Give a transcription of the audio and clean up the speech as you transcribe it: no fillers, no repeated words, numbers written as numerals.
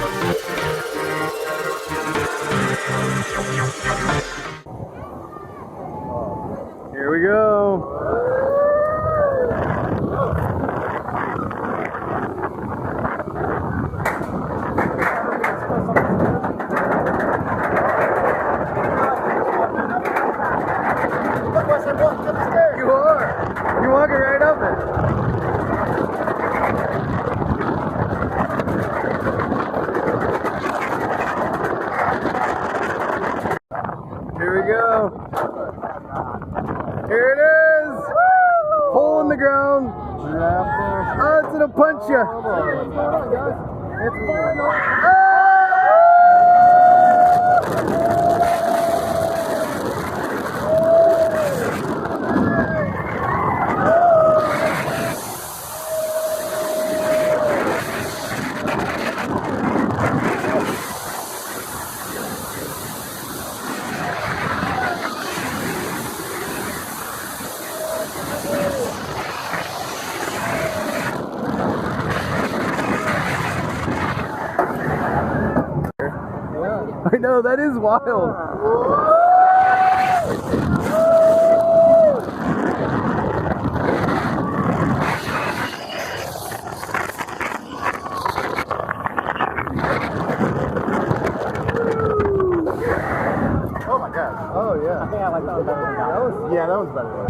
Here we go. You are. You're walking right up it. Here we go. Here it is. Hole in the ground. Oh, it's gonna punch you. I know, that is wild. Oh my god. Oh yeah. I think I like that one better. Yeah, that was better.